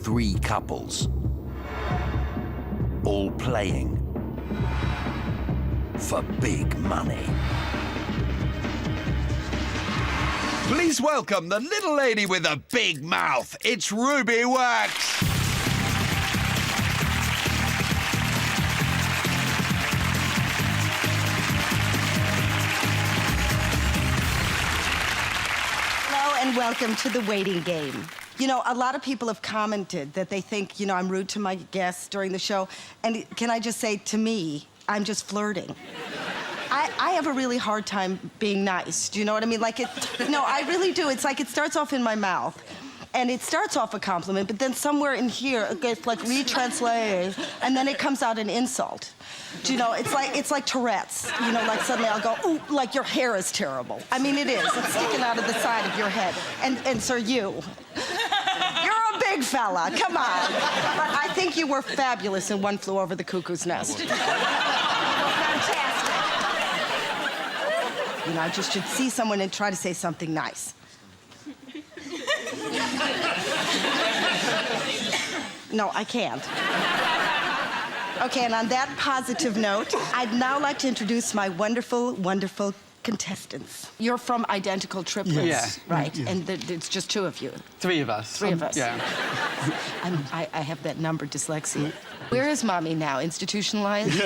3 couples, all playing for big money. Please welcome the little lady with a big mouth. It's Ruby Wax. And welcome to the waiting game. You know, a lot of people have commented that they think, you know, I'm rude to my guests during the show. And can I just say, to me, I'm just flirting. I have a really hard time being nice. Do you know what I mean? Like, no, I really do. It's like it starts off in my mouth. And it starts off a compliment, but then somewhere in here, it gets like retranslated, and then it comes out an insult. Do you know, it's like Tourette's. You know, like suddenly I'll go, ooh, like your hair is terrible. I mean, it is. It's sticking out of the side of your head. And sir, you're a big fella, come on. But I think you were fabulous in One Flew Over the Cuckoo's Nest. Fantastic. You know, I just should see someone and try to say something nice. No, I can't. Okay, and on that positive note, I'd now like to introduce my wonderful, wonderful contestants. You're from identical triplets, Yeah. right? Yeah. And it's just 2 of you. 3 of us. 3 of us. Yeah. I have that number dyslexia. Where is Mommy now? Institutionalized?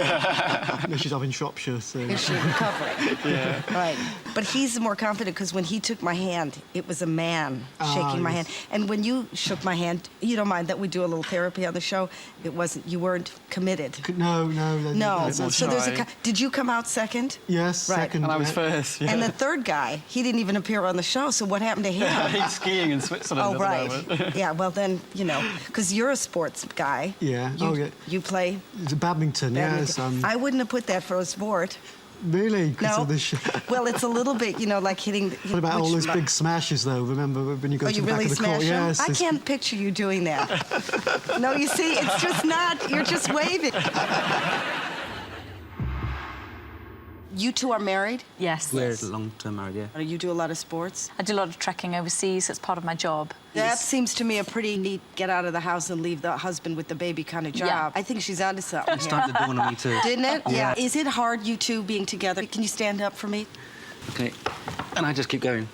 No, she's up in Shropshire, so... Is she recovering? Yeah. Right. But he's more confident because when he took my hand, it was a man shaking my hand. And when you shook my hand, you don't mind that we do a little therapy on the show? It wasn't, you weren't committed. No. No. So there's a... Did you come out second? Yes, Right. second. And I was first, yeah. And the third guy, he didn't even appear on the show, so what happened to him? He's skiing in Switzerland Oh, at the right. moment. Yeah, well then, you know, because you're a sports guy. Yeah. You, yeah. You play It's badminton, yes. I wouldn't have put that for a sport. Really? Because No. of the show. Well, it's a little bit, you know, like hitting... What about all those big smashes, though? Remember when you go Oh, to you the back really of the smash court? them? Yes. I can't picture you doing that. No, you see, it's just not... You're just waving. You 2 are married? Yes. We're long-term married, yeah. You do a lot of sports? I do a lot of trekking overseas. It's part of my job. That seems to me a pretty neat get out of the house and leave the husband with the baby kind of job. Yeah. I think she's onto something. It's starting to dawn on me too. Didn't it? Yeah. Is it hard, you 2 being together? Can you stand up for me? Okay. And I just keep going.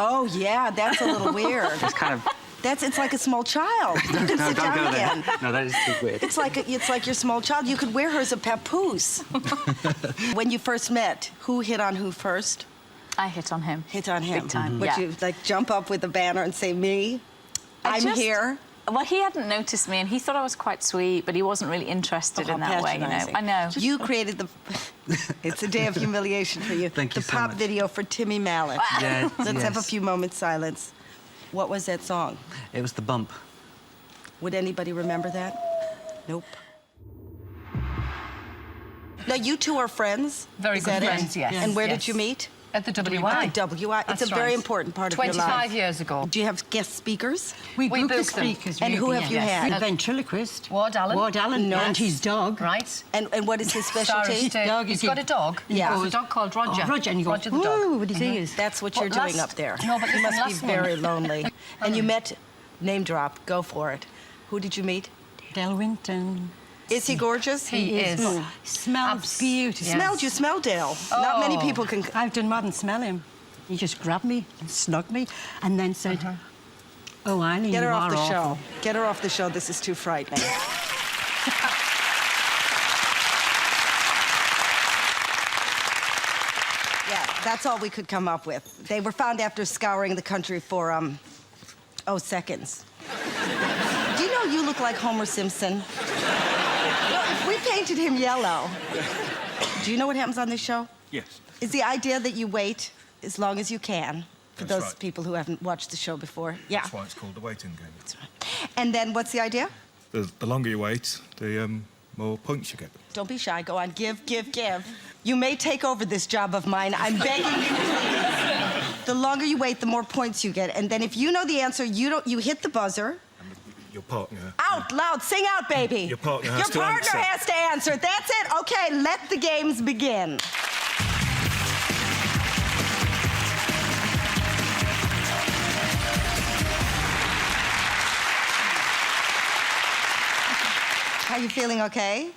Oh, yeah, that's a little weird. It's kind of... It's like a small child. You can sit don't down go there. again. No, that is too weird. It's like your small child. You could wear her as a papoose. When you first met, who hit on who first? I hit on him. Hit on him. Big time, Would yeah. you like jump up with a banner and say, me? I'm here. Well, he hadn't noticed me, and he thought I was quite sweet, but he wasn't really interested in that way, you know. Patronizing. I know. You created the... It's a day of humiliation for you. Thank you The so pop much. video for Timmy Mallet. Yeah, Let's have a yes. few moments silence. What was that song? It was the bump. Would anybody remember that? Nope. Now, you 2 are friends? Very Is good that it? friends, yes. And where Yes. did you meet? At the WI. At the WI. It's That's a very right. important part of your life. 25 years ago. Do you have guest speakers? We booked the booked them. speakers. And who really, have you yes. had? The ventriloquist. Ward Allen. Ward Allen No. and his dog. Right. And what is his specialty? Star Dog He's is got in- a dog. Yeah. He has a dog called Roger. Oh, Roger, and you go, Roger the dog. "Ooh, what his ears." That's what you're Well, doing last- up there. No, but you listen, must be last very one. lonely. And you met, name drop, go for it. Who did you meet? Del Winton. Is he gorgeous? He is. Smells beautiful. Yes. Smelled you, smell Dale. Not many Oh. people can... I've done more than smell him. He just grabbed me and snugged me and then said, "Oh, Eileen, Get her you off are the awful." show. Get her off the show. This is too frightening. Yeah, that's all we could come up with. They were found after scouring the country for, seconds. Do you know you look like Homer Simpson? We painted him yellow. Do you know what happens on this show? Yes. Is the idea that you wait as long as you can for That's those right. people who haven't watched the show before? Yeah. That's why it's called the waiting game. And then what's the idea? The longer you wait, the more points you get. Don't be shy. Go on. Give, give, give. You may take over this job of mine. I'm begging you, please. The longer you wait, the more points you get. And then if you know the answer, you hit the buzzer. And your partner... Out loud. Sing out, baby. Your partner has to partner answer. has to answer. That's it. Okay, let the games begin. you feeling okay?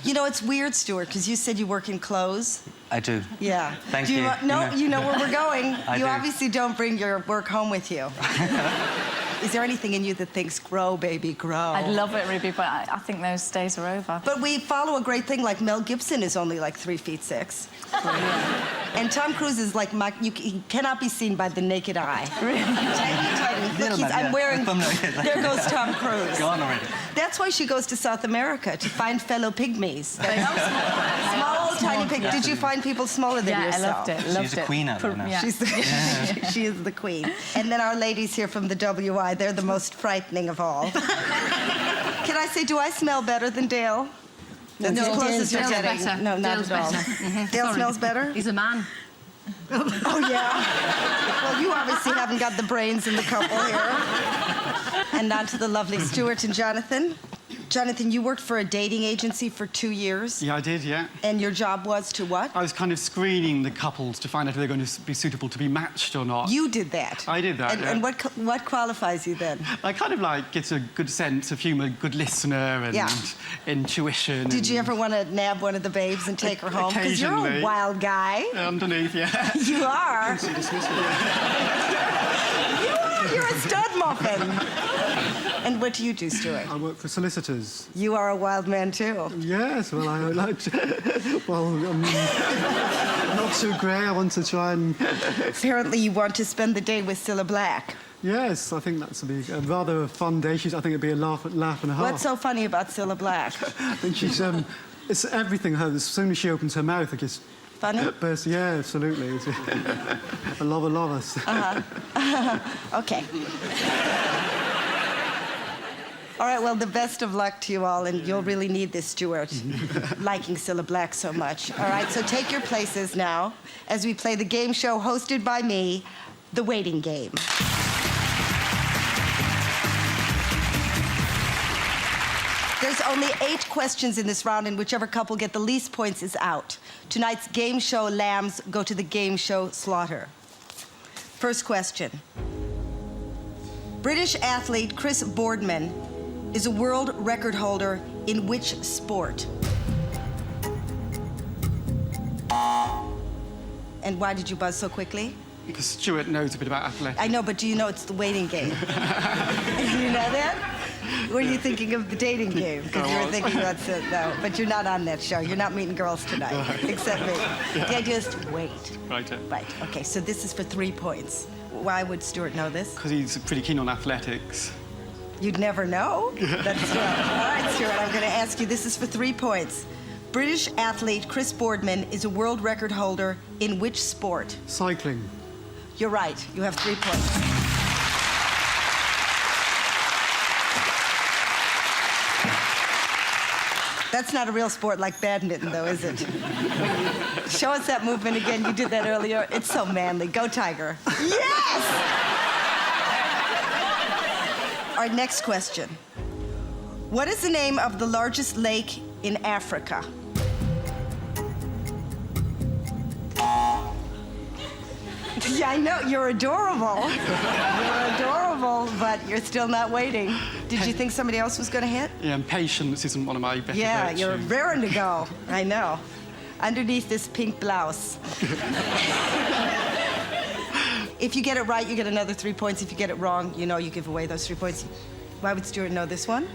You know, it's weird, Stuart, because you said you work in clothes. I do. Yeah. Thank do you. No, you know where we're going. I You do. obviously don't bring your work home with you. Is there anything in you that thinks, grow, baby, grow? I'd love it, Ruby, but I think those days are over. But we follow a great thing, like Mel Gibson is only like 3'6". And Tom Cruise is like, he cannot be seen by the naked eye. Really? Tiny. Look, Yeah, I'm yeah. wearing, there goes Tom Cruise. Go on already. That's why she goes to South America, to find fellow pygmies. Small, tiny pygmies. Did you find people smaller than Yeah, yourself? I loved it. She's a queen out there now. Yeah. She is the queen. And then our ladies here from the WI, they're the most frightening of all. Can I say, do I smell better than Dale? That's as close as you're Dale's getting. better. No, not Dale's at all. better. Dale Sorry. smells better? He's a man. Oh, yeah. Well, you obviously haven't got the brains in the couple here. And on to the lovely Stuart and Jonathan. Jonathan, you worked for a dating agency for 2 years. Yeah, I did, yeah. And your job was to what? I was kind of screening the couples to find out if they're going to be suitable to be matched or not. You did that. I did that, And, yeah. and what qualifies you then? I kind of like get a good sense of humour, good listener and Yeah. intuition. Did you and- ever want to nab one of the babes and take her home? Because you're a Occasionally. wild guy. Underneath, yeah. You are. You're a stud muffin. And what do you do, Stuart? I work for solicitors. You are a wild man too. Yes, well, I like to... Well, not too grey. I want to try and... Apparently, you want to spend the day with Cilla Black. Yes, I think that's a rather fun day. I think it'd be a laugh and a half. What's so funny about Cilla Black? I think she's... it's everything. Her. As soon as she opens her mouth, it just... Funny? bursts. Yeah, absolutely. I love us. Okay. All right, well, the best of luck to you all, and you'll really need this, Stuart, liking Cilla Black so much. All right, so take your places now as we play the game show hosted by me, The Waiting Game. There's only 8 questions in this round, and whichever couple get the least points is out. Tonight's game show lambs go to the game show slaughter. First question. British athlete Chris Boardman is a world record holder in which sport? And why did you buzz so quickly? Because Stuart knows a bit about athletics. I know, but do you know it's the waiting game? You know that? Were you thinking of the dating game? Because you were thinking that's it. No, but you're not on that show. You're not meeting girls tonight, except me. The idea is to wait. Right. Right, okay, so this is for 3 points. Why would Stuart know this? Because he's pretty keen on athletics. You'd never know. That's Stuart. All right, Stuart, I'm going to ask you. This is for 3 points. British athlete Chris Boardman is a world record holder in which sport? Cycling. You're right. You have 3 points. That's not a real sport like badminton, though, is it? Show us that movement again. You did that earlier. It's so manly. Go, Tiger. Yes! Our next question. What is the name of the largest lake in Africa? Yeah, I know. You're adorable. You're adorable, but you're still not waiting. Did you think somebody else was going to hit? Yeah, and patience isn't one of my better Yeah, virtues. you're raring to go. I know. Underneath this pink blouse. If you get it right, you get another 3 points. If you get it wrong, you know you give away those 3 points. Why would Stuart know this one?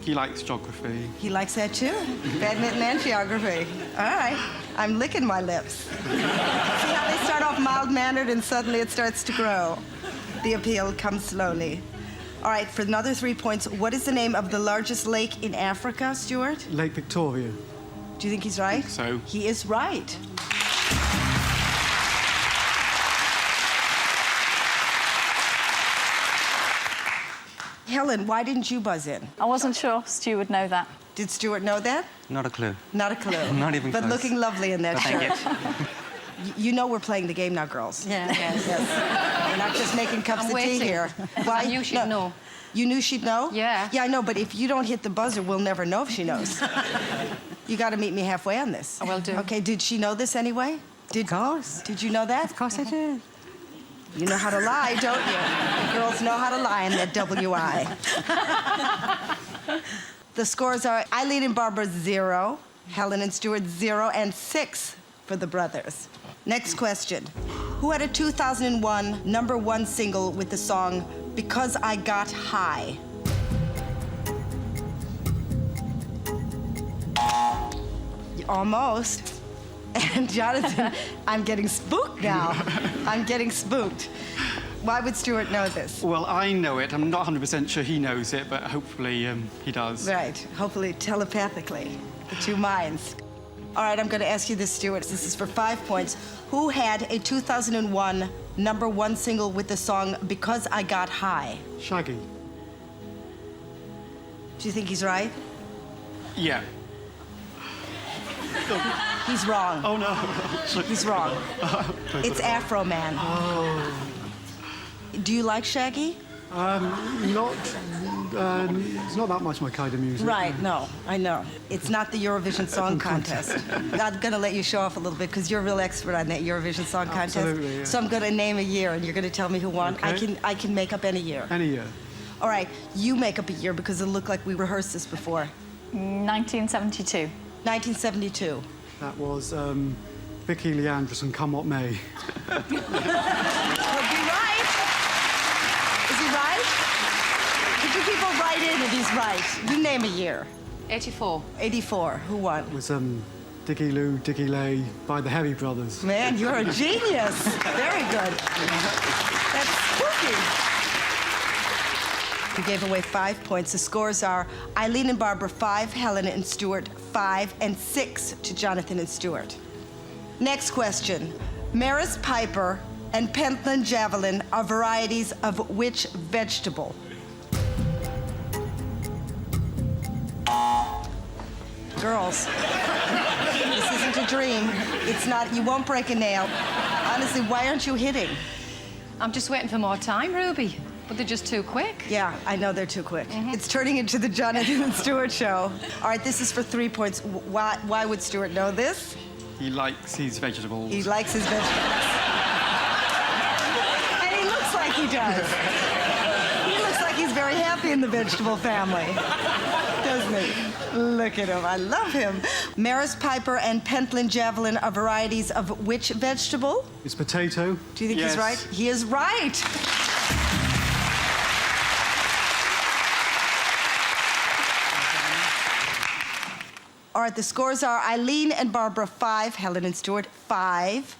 He likes geography. He likes that too. Badminton and geography. All right. I'm licking my lips. See how they start off mild-mannered and suddenly it starts to grow. The appeal comes slowly. All right, for another 3 points, what is the name of the largest lake in Africa, Stuart? Lake Victoria. Do you think he's right? I think so. He is right. Helen, why didn't you buzz in? I wasn't sure Stu would know that. Did Stuart know that? Not a clue. Not a clue. Not even But close. looking lovely in that But thank shirt. You know we're playing the game now, girls. Yeah, yes. Yes. We're not just making cups I'm of tea waiting. here. Why? I knew she'd know. You knew she'd know? Yeah. Yeah, I know, but if you don't hit the buzzer, we'll never know if she knows. You got to meet me halfway on this. I will do. Okay, did she know this anyway? Of course. Did you know that? Of course I did. You know how to lie, don't you? Girls know how to lie in that WI. The scores are Eileen and Barbara 0, Helen and Stuart 0, and 6 for the brothers. Next question. Who had a 2001 #1 single with the song Because I Got High? Almost. And Jonathan, I'm getting spooked now. I'm getting spooked. Why would Stuart know this? Well, I know it. I'm not 100% sure he knows it, but hopefully he does. Right, hopefully telepathically, the two minds. All right, I'm going to ask you this, Stuart. This is for 5 points. Who had a 2001 #1 single with the song Because I Got High? Shaggy. Do you think he's right? Yeah. He's wrong. Oh, no. He's wrong. It's Afro Man. Oh. Do you like Shaggy? It's not that much my kind of music. Right, no, I know. It's not the Eurovision Song Contest. I'm going to let you show off a little bit because you're a real expert on that Eurovision Song Contest. Absolutely, yeah. So I'm going to name a year and you're going to tell me who won. Okay. I can make up any year. Any year. All right, you make up a year because it looked like we rehearsed this before. 1972. 1972. That was Vicky Leandros and Come What May. Could be right. Is he right? Could you people write in if he's right? You name a year. 84. 84. Who won? It was Dickie Lou, Dickie Lay by the Heavy Brothers. Man, you're a genius. Very good. That's spooky. You gave away 5 points. The scores are Eileen and Barbara 5, Helen and Stuart 5, and 6 to Jonathan and Stuart. Next question. Maris Piper and Pentland Javelin are varieties of which vegetable? Girls, this isn't a dream. It's not, you won't break a nail. Honestly, why aren't you hitting? I'm just waiting for more time, Ruby. But they're just too quick. Yeah, I know they're too quick. It's turning into the Jonathan and Stuart show. All right, this is for 3 points. Why would Stuart know this? He likes his vegetables. He likes his vegetables. And he looks like he does. He looks like he's very happy in the vegetable family. Doesn't he? Look at him. I love him. Maris Piper and Pentland Javelin are varieties of which vegetable? It's potato. Do you think Yes. he's right? He is right. All right, the scores are Eileen and Barbara 5, Helen and Stuart 5,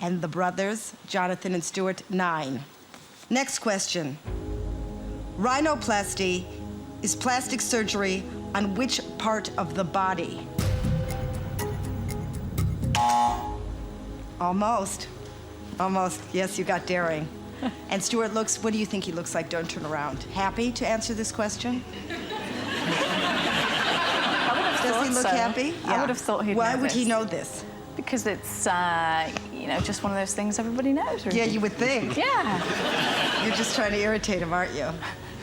and the brothers, Jonathan and Stuart 9. Next question. Rhinoplasty is plastic surgery on which part of the body? Almost. Almost. Yes, you got daring. And Stuart looks, what do you think he looks like? Don't turn around. Happy to answer this question? Does he look so. happy? I would have thought he'd Why know would he this. know this? Because it's, just one of those things everybody knows. Really. Yeah, you would think. Yeah. You're just trying to irritate him, aren't you?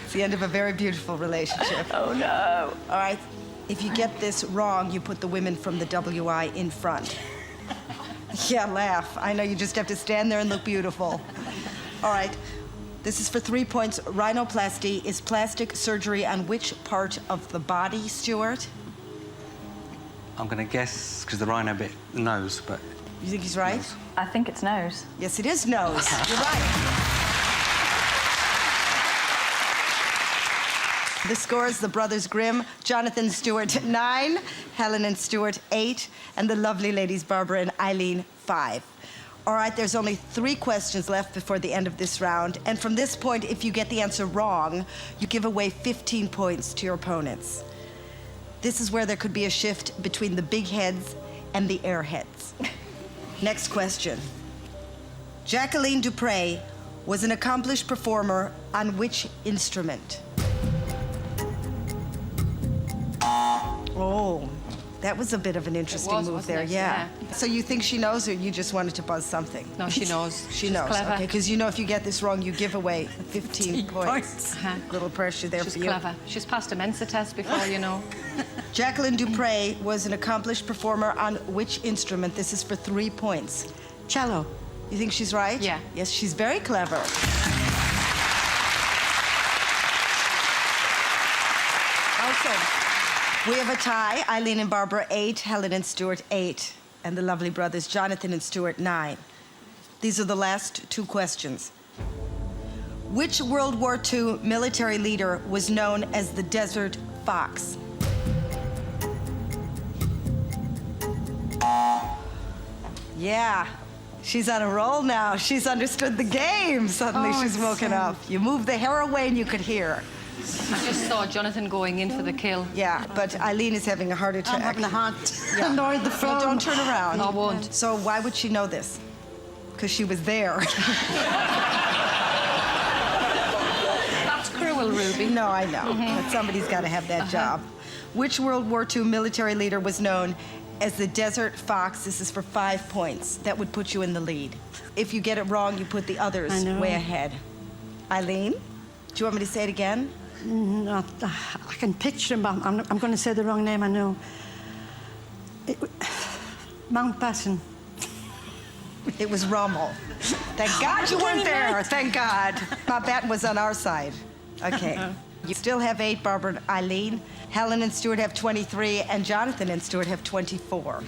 It's the end of a very beautiful relationship. Oh, no. All right, if you get this wrong, you put the women from the WI in front. Yeah, laugh. I know you just have to stand there and look beautiful. All right, this is for 3 points. Rhinoplasty is plastic surgery on which part of the body, Stuart? I'm going to guess, because the rhino bit, the nose, but... You think he's right? I think it's nose. Yes, it is nose. You're right. The scores, the brothers Grimm, Jonathan Stewart 9, Helen and Stuart 8, and the lovely ladies Barbara and Eileen 5. All right, there's only 3 questions left before the end of this round. And from this point, if you get the answer wrong, you give away 15 points to your opponents. This is where there could be a shift between the big heads and the airheads. Next question. Jacqueline Dupre was an accomplished performer on which instrument? Oh, that was a bit of an interesting move wasn't there, it? yeah. Yeah. So you think she knows, or you just wanted to buzz something? No, she knows. She She's knows, clever. okay, because you know if you get this wrong, you give away 15 points. Uh-huh. Little pressure there She's for you. clever. She's passed a Mensa test before, you know. Jacqueline Dupre was an accomplished performer on which instrument? This is for 3 points. Cello. You think she's right? Yeah. Yes, she's very clever. Also, We have a tie. Eileen and Barbara, 8. Helen and Stuart, 8. And the lovely brothers, Jonathan and Stuart, 9. These are the last 2 questions. Which World War II military leader was known as the Desert Fox? Yeah, she's on a roll now. She's understood the game. Suddenly she's woken up. You moved the hair away and you could hear. I just saw Jonathan going in for the kill. Yeah, but Eileen is having a heart attack. I'm having a heart. Yeah. Annoyed the No, phone. don't turn around. I won't. So why would she know this? Because she was there. That's cruel, Ruby. No, I know. But somebody's got to have that job. Which World War II military leader was known as the Desert Fox? This is for 5 points. That would put you in the lead. If you get it wrong, you put the others I know. way ahead. Eileen, do you want me to say it again? No, I can picture him, but I'm going to say the wrong name, I know. Mountbatten. It was Rommel. Thank God you weren't there. Thank God. Mountbatten was on our side. Okay. You still have 8, Barbara and Eileen. Helen and Stuart have 23, and Jonathan and Stuart have 24.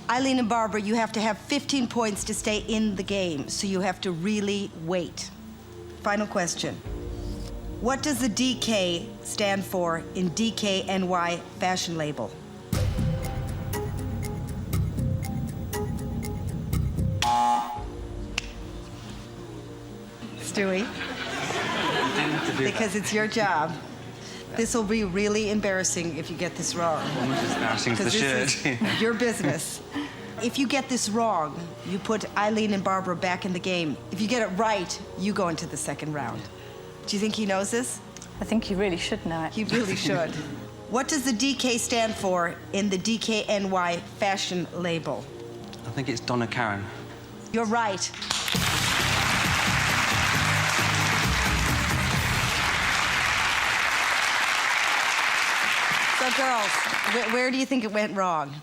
Eileen and Barbara, you have to have 15 points to stay in the game, so you have to really wait. Final question. What does the DK stand for in DKNY fashion label? Stewie? Because it's your job. This will be really embarrassing if you get this wrong. Almost as embarrassing as the 'Cause shirt. this is your business. If you get this wrong, you put Eileen and Barbara back in the game. If you get it right, you go into the second round. Do you think he knows this? I think you really should know it. He really should. What does the DK stand for in the DKNY fashion label? I think it's Donna Karen. You're right. So, girls, where do you think it went wrong?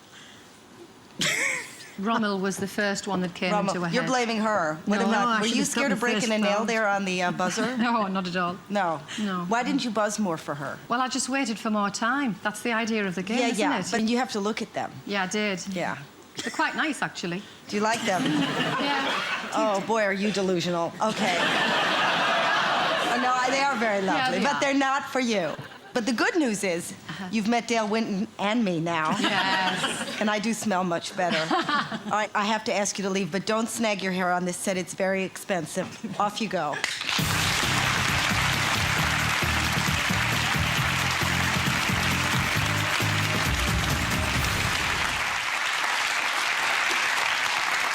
Rommel was the first one that came into her head. You're blaming her. What No, about, I were should you have scared of gotten breaking a first nail round. there on the buzzer? No, not at all. No. No. Why didn't you buzz more for her? Well, I just waited for more time. That's the idea of the game, isn't it? But you have to look at them. Yeah, I did. Yeah. They're quite nice, actually. Do you like them? Yeah. Oh, boy, are you delusional. Okay. Oh, no, they are very lovely, they but are. they're not for you. But the good news is you've met Dale Winton and me now. Yes. And I do smell much better. All right, I have to ask you to leave, but don't snag your hair on this set. It's very expensive. Off you go.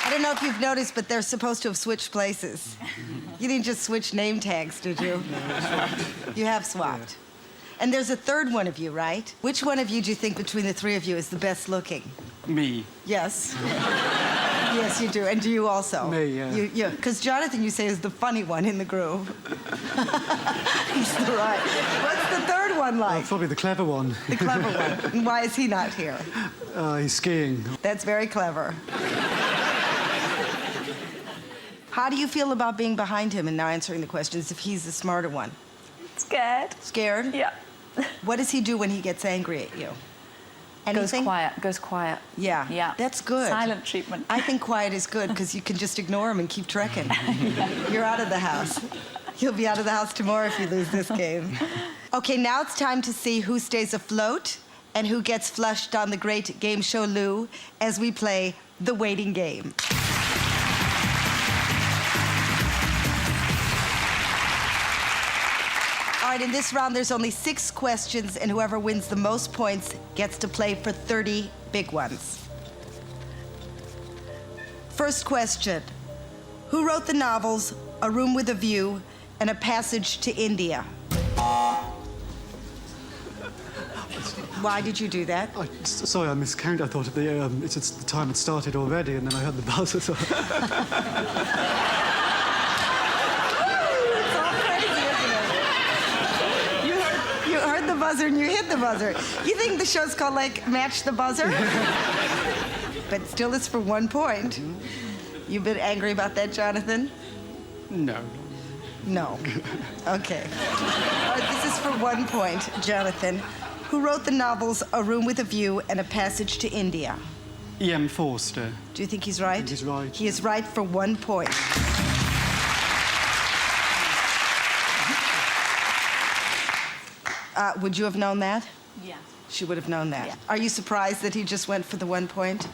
I don't know if you've noticed, but they're supposed to have switched places. You didn't just switch name tags, did you? You have swapped. And there's a third one of you, right? Which one of you do you think between the 3 of you is the best looking? Me. Yes. Yes, you do. And do you also? Me, yeah. Because Jonathan, you say, is the funny one in the group. He's the right. What's the third one like? Probably the clever one. The clever one. And why is he not here? He's skiing. That's very clever. How do you feel about being behind him and now answering the questions if he's the smarter one? Scared. Scared? Yeah. What does he do when he gets angry at you? Anything? Goes quiet. Yeah. Yeah. That's good. Silent treatment. I think quiet is good because you can just ignore him and keep trekking. You're out of the house. You'll be out of the house tomorrow if you lose this game. Okay, now it's time to see who stays afloat and who gets flushed on the great game show Lou as we play the waiting game. All right, in this round, there's only 6 questions, and whoever wins the most points gets to play for 30 big ones. First question. Who wrote the novels A Room with a View and A Passage to India? Why did you do that? Sorry, I miscounted. I thought the time had started already, and then I heard the buzzer. So. It's all crazy, isn't it? You heard the buzzer and you hit the buzzer. You think the show's called, like, Match the Buzzer? But still, it's for 1 point. You've been angry about that, Jonathan? No. No. Okay. All right, this is for 1 point, Jonathan. Who wrote the novels A Room with a View and A Passage to India? E.M. Forster. Do you think he's right? I think he's right. He is right for 1 point. Would you have known that? Yeah. She would have known that. Yeah. Are you surprised that he just went for the 1 point?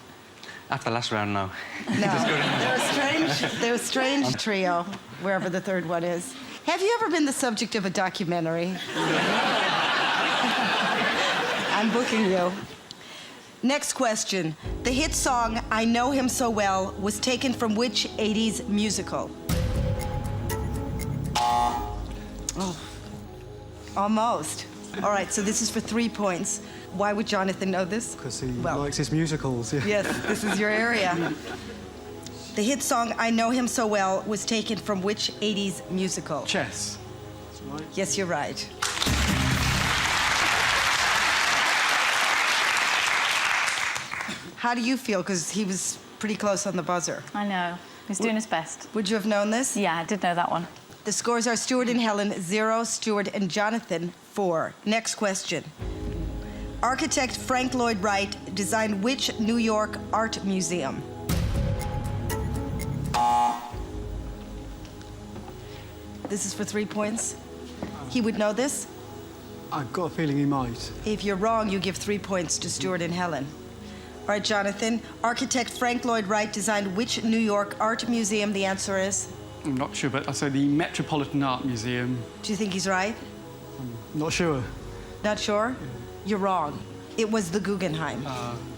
After the last round, no. No. They're a strange trio, wherever the third one is. Have you ever been the subject of a documentary? I'm booking you. Next question. The hit song I Know Him So Well was taken from which 80s musical? Oh, almost. All right, so this is for 3 points. Why would Jonathan know this? Because he likes his musicals. Yeah. Yes, this is your area. The hit song I Know Him So Well was taken from which 80s musical? Chess. Yes, you're right. How do you feel? Because he was pretty close on the buzzer. I know. He's doing his best. Would you have known this? Yeah, I did know that one. The scores are Stuart and Helen, 0, Stuart and Jonathan, 4. Next question. Architect Frank Lloyd Wright designed which New York art museum? This is for 3 points. He would know this? I've got a feeling he might. If you're wrong, you give 3 points to Stuart and Helen. All right, Jonathan. Architect Frank Lloyd Wright designed which New York art museum? The answer is? I'm not sure, but I'll say the Metropolitan Art Museum. Do you think he's right? Not sure. Not sure? You're wrong. It was the Guggenheim.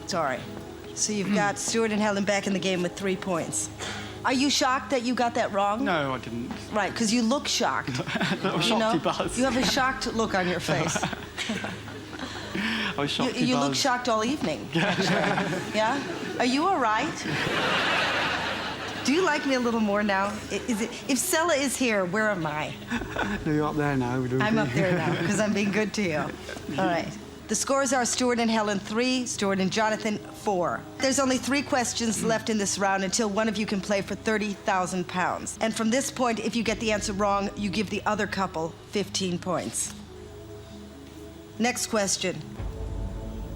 Sorry. So you've got Stuart and Helen back in the game with 3 points. Are you shocked that you got that wrong? No, I didn't. Right, because you look shocked. I was shocked he buzzed. You have a shocked look on your face. I was shocked he You look buzzed. shocked all evening. Yeah? Are you all right? Do you like me a little more now? If Sella is here, where am I? No, you're up there now. I'm up there now because I'm being good to you. All right. The scores are Stuart and Helen 3, Stuart and Jonathan 4. There's only 3 questions left in this round until one of you can play for £30,000. And from this point, if you get the answer wrong, you give the other couple 15 points. Next question.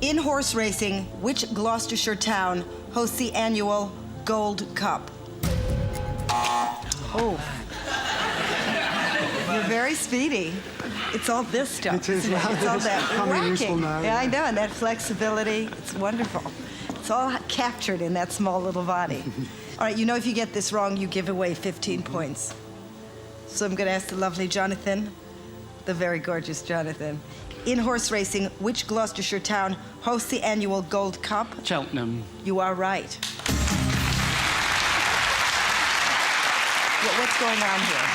In horse racing, which Gloucestershire town hosts the annual Gold Cup? Oh. You're very speedy. It's all this stuff. It is. Isn't it? It's all that Becoming useful whacking. now. Yeah, I know, and that flexibility. It's wonderful. It's all captured in that small little body. All right, you know if you get this wrong, you give away 15 points. So I'm going to ask the lovely Jonathan, the very gorgeous Jonathan. In horse racing, which Gloucestershire town hosts the annual Gold Cup? Cheltenham. You are right. What's going on here?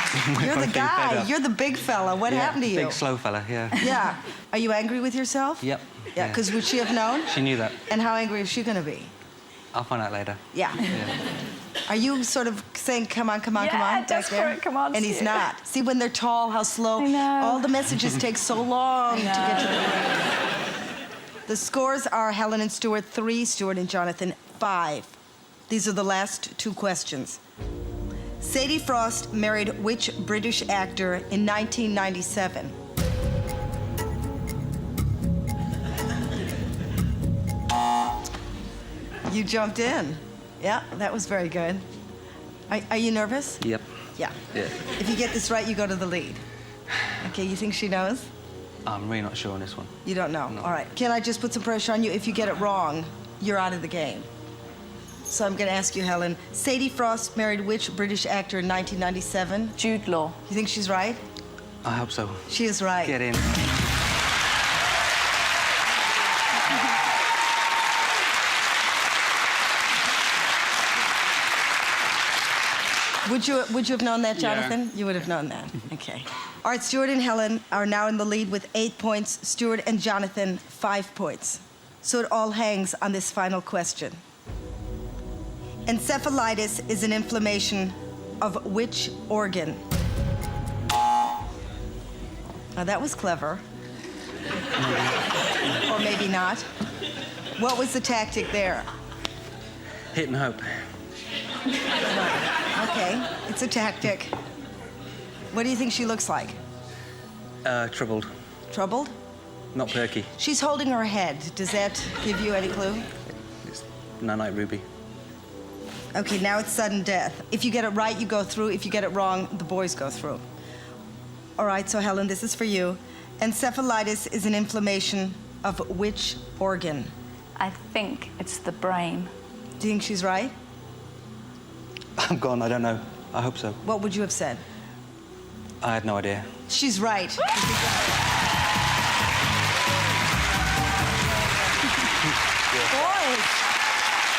You're the Both being fed guy. up. You're the big fella. What happened to you? Big slow fella, yeah. Yeah. Are you angry with yourself? Yep. Yeah, because would she have known? She knew that. And how angry is she going to be? I'll find out later. Yeah. Are you sort of saying, come on, come on, come Yeah, on? back there? desperate, come on, And he's Stu. not. See, when they're tall, how slow. I know. All the messages take so long to get to the... The scores are Helen and Stuart 3, Stuart and Jonathan 5. These are the last 2 questions. Sadie Frost married which British actor in 1997? You jumped in. Yeah, that was very good. Are you nervous? Yep. Yeah. Yeah. If you get this right, you go to the lead. Okay, you think she knows? I'm really not sure on this one. You don't know? No. All right. Can I just put some pressure on you? If you get it wrong, you're out of the game. So I'm going to ask you, Helen. Sadie Frost married which British actor in 1997? Jude Law. You think she's right? I hope so. She is right. Get in. Would you have known that, Jonathan? Yeah. You would have known that. Okay. All right, Stuart and Helen are now in the lead with 8 points. Stuart and Jonathan, 5 points. So it all hangs on this final question. Encephalitis is an inflammation of which organ? Now that was clever. Or maybe not. What was the tactic there? Hit and hope. Okay, it's a tactic. What do you think she looks like? Troubled. Troubled? Not perky. She's holding her head. Does that give you any clue? It's no-night, Ruby. Okay, now it's sudden death. If you get it right, you go through. If you get it wrong, the boys go through. All right, so Helen, this is for you. Encephalitis is an inflammation of which organ? I think it's the brain. Do you think she's right? I'm gone, I don't know. I hope so. What would you have said? I had no idea. She's right. Boys,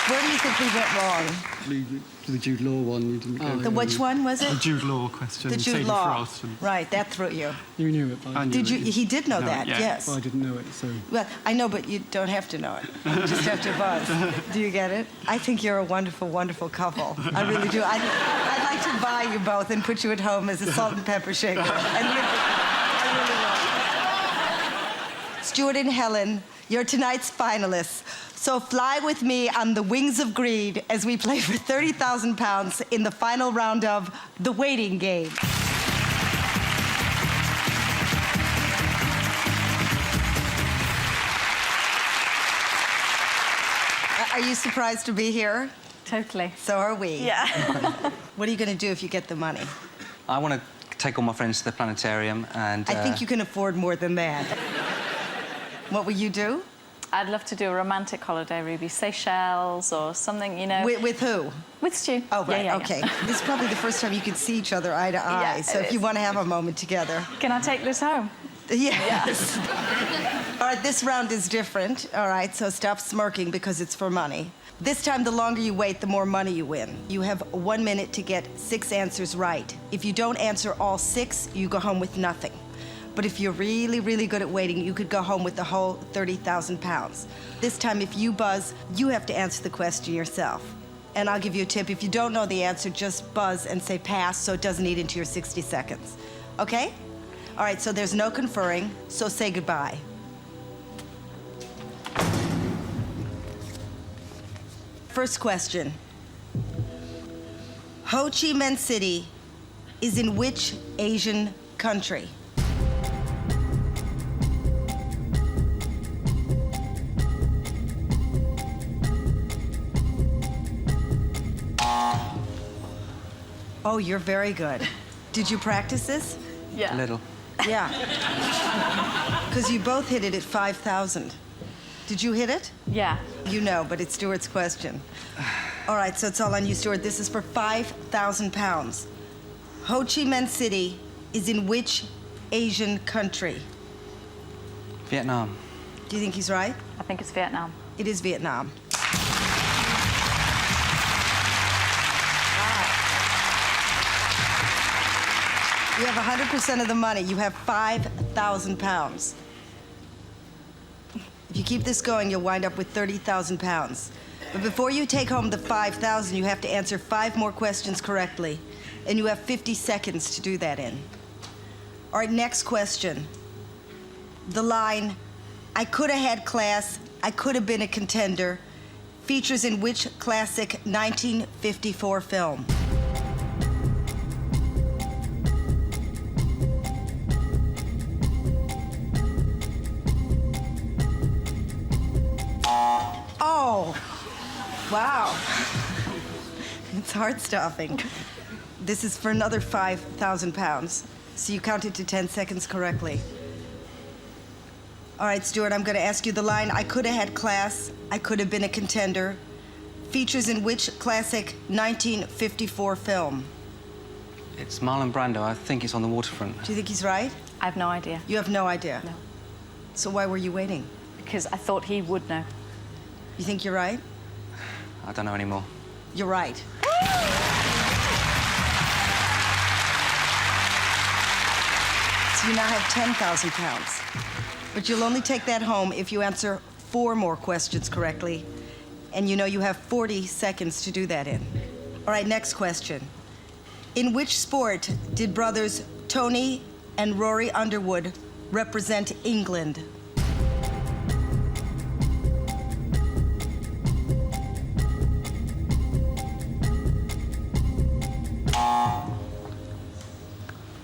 where do you think we went wrong? The Jude Law one, you didn't go. The which one was The it? Jude Law question. The Jude Sadie Law. Frost and- Right, that threw you. You knew it, but I knew Did you? it. He did know No, that. yeah. Yes. I didn't know it, so... Well, I know, but you don't have to know it. You just have to buzz. Do you get it? I think you're a wonderful, wonderful couple. I really do. I'd like to buy you both and put you at home as a salt and pepper shaker. And I really will. Stuart and Helen, you're tonight's finalists. So fly with me on the wings of greed as we play for 30,000 pounds in the final round of The Waiting Game. Are you surprised to be here? Totally. So are we. Yeah. What are you going to do if you get the money? I want to take all my friends to the planetarium and... I think you can afford more than that. What will you do? I'd love to do a romantic holiday, Ruby. Seychelles or something, you know. With who? With Stu. Oh, right, Yeah. okay. This is probably the first time you can see each other eye to eye. Yeah, So it if you is. want to have a moment together. Can I take this home? Yes. All right, this round is different. All right, so stop smirking because it's for money. This time, the longer you wait, the more money you win. You have 1 minute to get 6 answers right. If you don't answer all 6, you go home with nothing. But if you're really, really good at waiting, you could go home with the whole 30,000 pounds. This time, if you buzz, you have to answer the question yourself. And I'll give you a tip. If you don't know the answer, just buzz and say pass so it doesn't eat into your 60 seconds. Okay? All right, so there's no conferring, so say goodbye. First question. Ho Chi Minh City is in which Asian country? Oh, you're very good. Did you practice this? Yeah. A little. Yeah. Because you both hit it at 5,000. Did you hit it? Yeah. You know, but it's Stuart's question. All right, so it's all on you, Stuart. This is for 5,000 pounds. Ho Chi Minh City is in which Asian country? Vietnam. Do you think he's right? I think it's Vietnam. It is Vietnam. You have 100% of the money. You have 5,000 pounds. If you keep this going, you'll wind up with 30,000 pounds. But before you take home the 5,000, you have to answer 5 more questions correctly. And you have 50 seconds to do that in. All right, next question. The line, I could have had class, I could have been a contender, features in which classic 1954 film? Oh, wow. It's heart-stopping. This is for another 5,000 pounds. So you counted to 10 seconds correctly. All right, Stuart, I'm going to ask you the line, I could have had class, I could have been a contender, features in which classic 1954 film? It's Marlon Brando. I think it's on the waterfront. Do you think he's right? I have no idea. You have no idea? No. So why were you waiting? Because I thought he would know. You think you're right? I don't know anymore. You're right. So you now have 10,000 pounds. But you'll only take that home if you answer 4 more questions correctly. And you know you have 40 seconds to do that in. All right, next question. In which sport did brothers Tony and Rory Underwood represent England?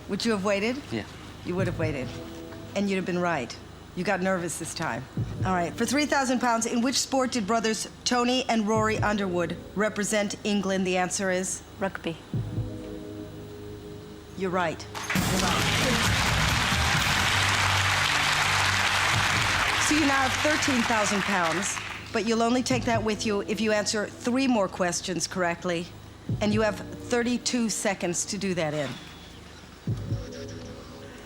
Would you have waited? Yeah. You would have waited. And you'd have been right. You got nervous this time. All right, for 3,000 pounds, in which sport did brothers Tony and Rory Underwood represent England? The answer is? Rugby. You're right. You're right. So you now have 13,000 pounds, but you'll only take that with you if you answer 3 more questions correctly, and you have 32 seconds to do that in.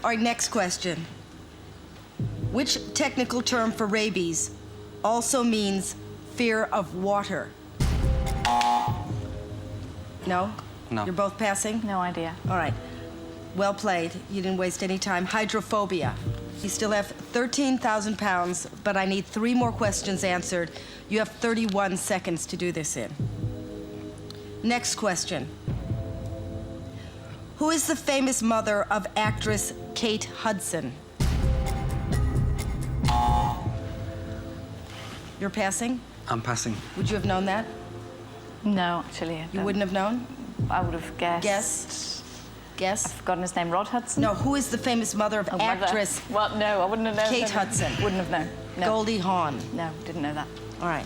All right, next question. Which technical term for rabies also means fear of water? No? No. You're both passing? No idea. All right. Well played. You didn't waste any time. Hydrophobia. You still have 13,000 pounds, but I need 3 more questions answered. You have 31 seconds to do this in. Next question. Who is the famous mother of actress Kate Hudson? You're passing? I'm passing. Would you have known that? No, actually. I You don't. wouldn't have known? I would have guessed. Guessed? Guess? I've forgotten his name. Rod Hudson? No, who is the famous mother of Oh, mother. actress Well, no, I wouldn't have known. Kate Hudson? Wouldn't have known. No. Goldie Hawn? No, didn't know that. All right.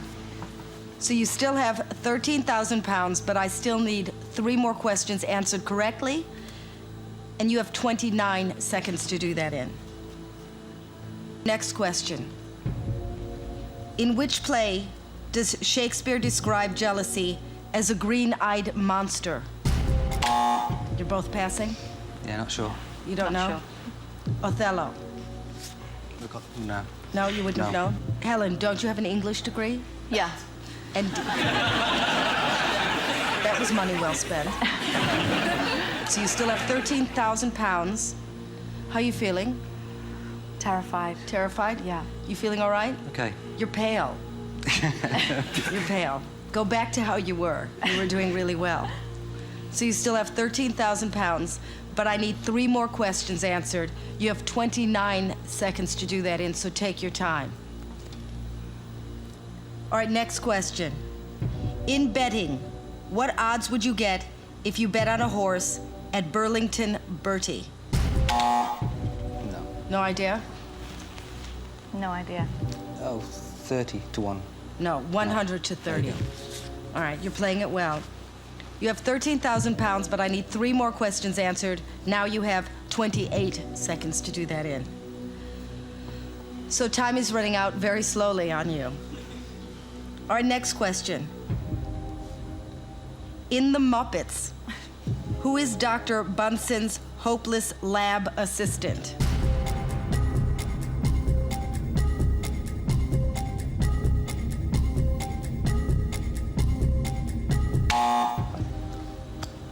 So you still have 13,000 pounds, but I still need 3 more questions answered correctly, and you have 29 seconds to do that in. Next question. In which play does Shakespeare describe jealousy as a green-eyed monster? You're both passing? Yeah, not sure. You don't Not know? Othello. No. No, you wouldn't have No. known? Helen, don't you have an English degree? Yeah. And that was money well spent. So you still have 13,000 pounds. How you feeling? Terrified. Terrified? Yeah. You feeling all right? Okay. You're pale. You're pale. Go back to how you were. You were doing really well. So you still have 13,000 pounds, but I need 3 more questions answered. You have 29 seconds to do that in, so take your time. All right, next question. In betting, what odds would you get if you bet on a horse at Burlington Bertie? No. No idea? No idea. Oh, 30 to 1. No, 100 to 30. All right, you're playing it well. You have 13,000 pounds, but I need 3 more questions answered. Now you have 28 seconds to do that in. So time is running out very slowly on you. All right, next question. In The Muppets, who is Dr. Bunsen's hopeless lab assistant?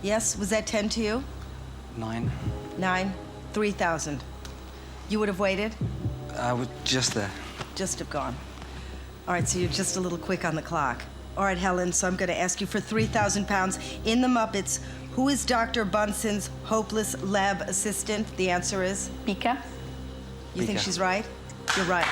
Yes, was that 10 to you? 9. 9, 3,000. You would have waited? I was just there. Just have gone. All right, so you're just a little quick on the clock. All right, Helen, so I'm going to ask you for 3,000 pounds. In The Muppets, who is Dr. Bunsen's hopeless lab assistant? The answer is? Mika? You think Mika. she's right? You're right.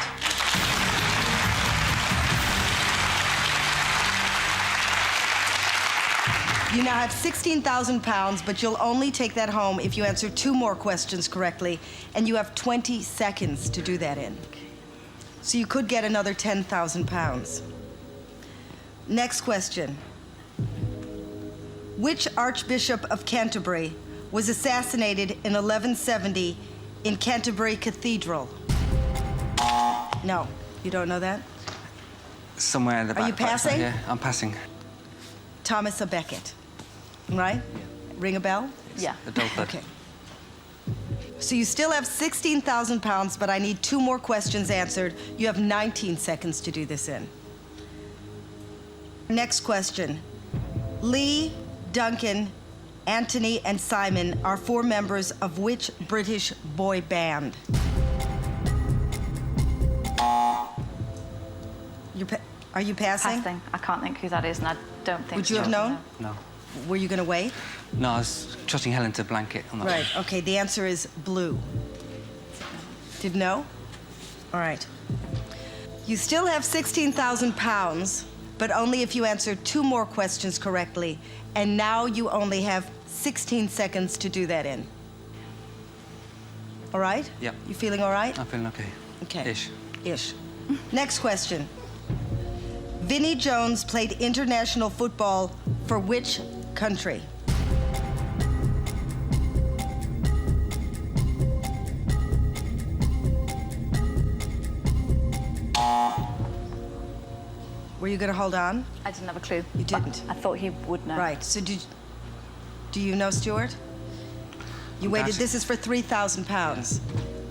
You now have 16,000 pounds, but you'll only take that home if you answer 2 more questions correctly, and you have 20 seconds to do that in. So you could get another 10,000 pounds. Next question. Which Archbishop of Canterbury was assassinated in 1170 in Canterbury Cathedral? No, you don't know that? Somewhere in the back. you passing? Yeah, I'm passing. Thomas à Becket, right? Ring a bell? Yeah. The dog bed. Okay. So you still have 16,000 pounds, but I need 2 more questions answered. You have 19 seconds to do this in. Next question. Lee, Duncan, Anthony, and Simon are 4 members of which British boy band? Are you passing? Passing. I can't think who that is, and I don't think. Would you have known? No. Were you gonna wait? No, I was trusting Helen to blanket on that Right, one. okay, the answer is blue. Did know? All right. You still have 16,000 pounds, but only if you answer 2 more questions correctly, and now you only have 16 seconds to do that in. All right? Yep. You feeling all right? I'm feeling okay. Okay. Ish. Ish. Next question. Vinnie Jones played international football for which country? Were you going to hold on? I didn't have a clue. You didn't? I thought he would know. Right. So do you know, Stuart? You waited. doubting- This is for £3,000.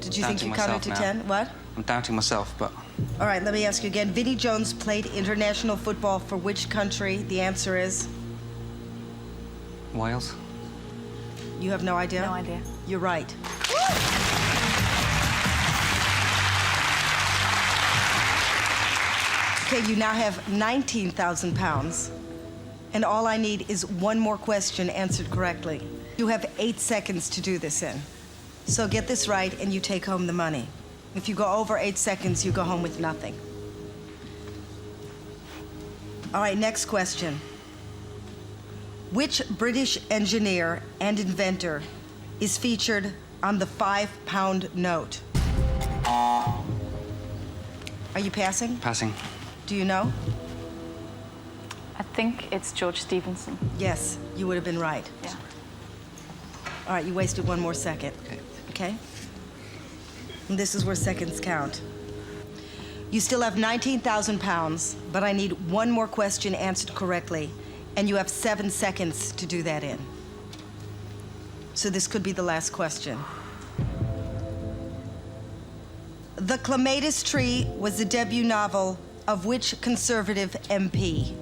Did you think Doubting you counted myself to now. 10? What? I'm doubting myself, but All right, let me ask you again. Vinnie Jones played international football for which country? The answer is? Wales. You have no idea? No idea. You're right. Okay, you now have £19,000. And all I need is one more question answered correctly. You have 8 seconds to do this in. So get this right and you take home the money. If you go over 8 seconds, you go home with nothing. All right, next question. Which British engineer and inventor is featured on the £5 note? Are you passing? Passing. Do you know? I think it's George Stevenson. Yes, you would have been right. Yeah. All right, you wasted one more second. Okay. Okay? And this is where seconds count. You still have £19,000, but I need one more question answered correctly, and you have 7 seconds to do that in. So this could be the last question. The Clematis Tree was the debut novel of which conservative MP?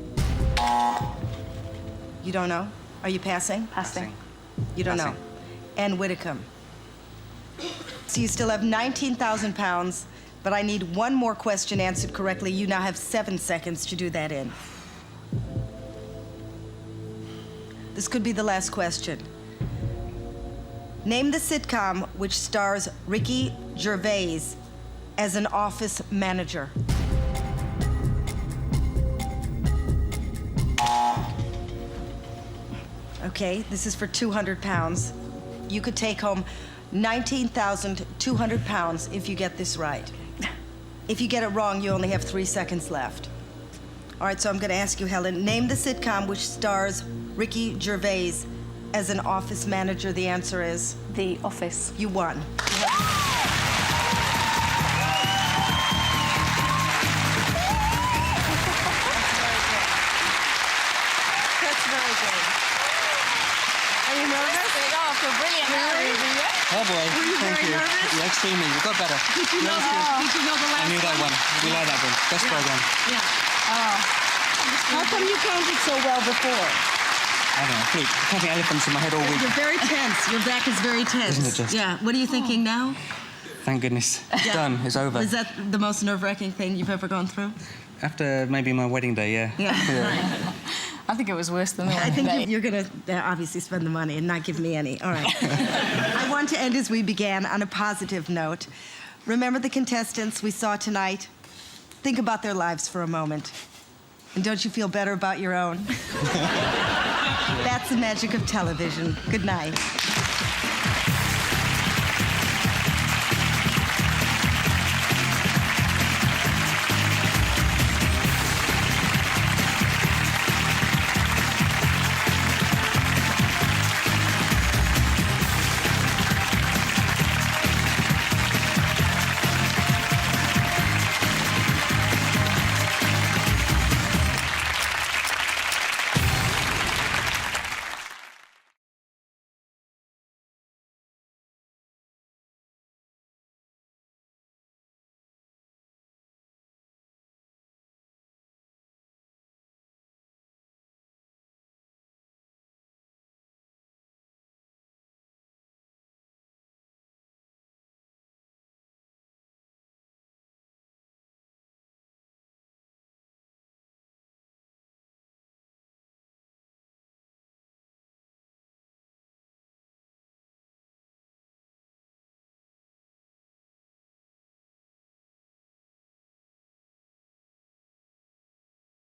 You don't know? Are you passing? Passing. You don't know. Passing. Ann Widdecombe. So you still have £19,000, but I need one more question answered correctly. You now have 7 seconds to do that in. This could be the last question. Name the sitcom which stars Ricky Gervais as an office manager. Okay, this is for £200. You could take home £19,200 if you get this right. If you get it wrong, you only have 3 seconds left. All right, so I'm going to ask you, Helen, name the sitcom which stars Ricky Gervais as an office manager. The answer is? The Office. You won. That's very good. Are you nervous? Oh, I feel brilliant now, Ruby. Oh boy. Were you Thank very you. nervous? Yeah, extremely. You got better. Did you know that? Did you know the last I knew that one. We like that one. Best program. Yeah. How come you counted so well before? I don't know. Fluke. Having elephants in my head all week. You're very tense. Your back is very tense. Isn't it just? Yeah. What are you thinking now? Thank goodness. It's Yeah. done. It's over. Is that the most nerve-wracking thing you've ever gone through? After maybe my wedding day, yeah. Yeah. I think it was worse than the one I think today. you're going to obviously spend the money and not give me any. All right. I want to end as we began, on a positive note. Remember the contestants we saw tonight? Think about their lives for a moment. And don't you feel better about your own? That's the magic of television. Good night.